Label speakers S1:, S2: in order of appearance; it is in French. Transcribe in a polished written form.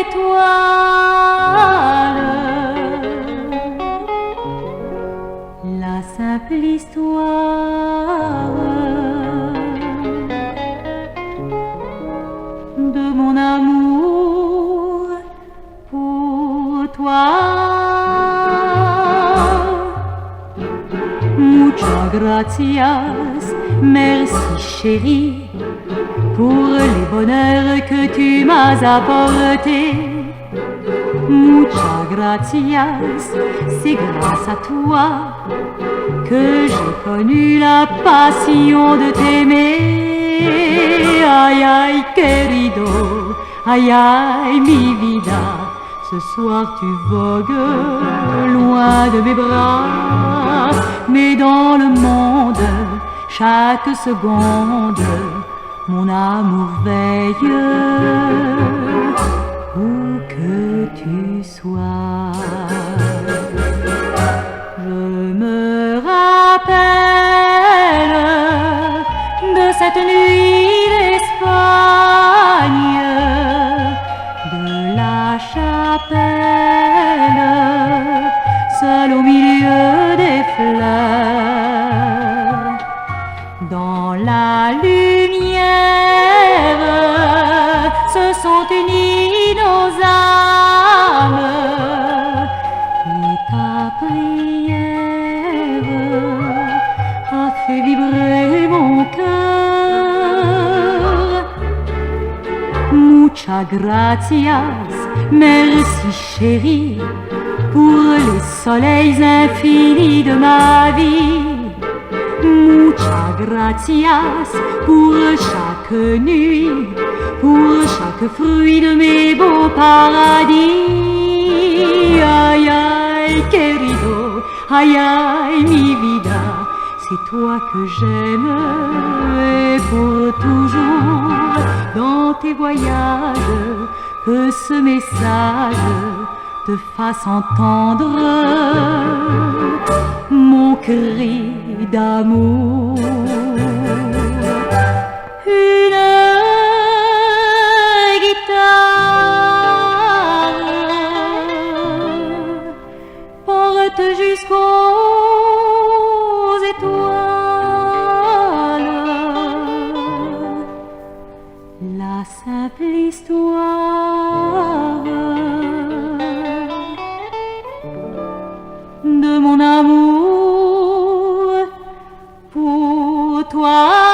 S1: étoiles. La simple histoire de mon amour pour toi. Muchas gracias, merci chérie, pour les bonheurs que tu m'as apportés. Muchas gracias, c'est grâce à toi que j'ai connu la passion de t'aimer. Ay, ay, querido, ay, ay, mi vida, ce soir tu vogues loin de mes bras, mais dans le monde, chaque seconde, mon amour veille, où que tu sois. Je me rappelle de cette nuit d'Espagne, de la chapelle, seule au milieu des fleurs. Dans la lumière se sont unies nos âmes, et ta prière a fait vibrer mon cœur. Muchas gracias, merci chérie, pour les soleils infinis de ma vie. Muchas gracias pour chaque nuit, pour chaque fruit de mes beaux paradis. Ay, ay, querido, ay, ay, mi vida, c'est toi que j'aime et pour toujours. Dans tes voyages, que ce message te fasse entendre mon cri d'amour. Une guitare porte jusqu'aux étoiles la simple histoire de mon amour pour toi.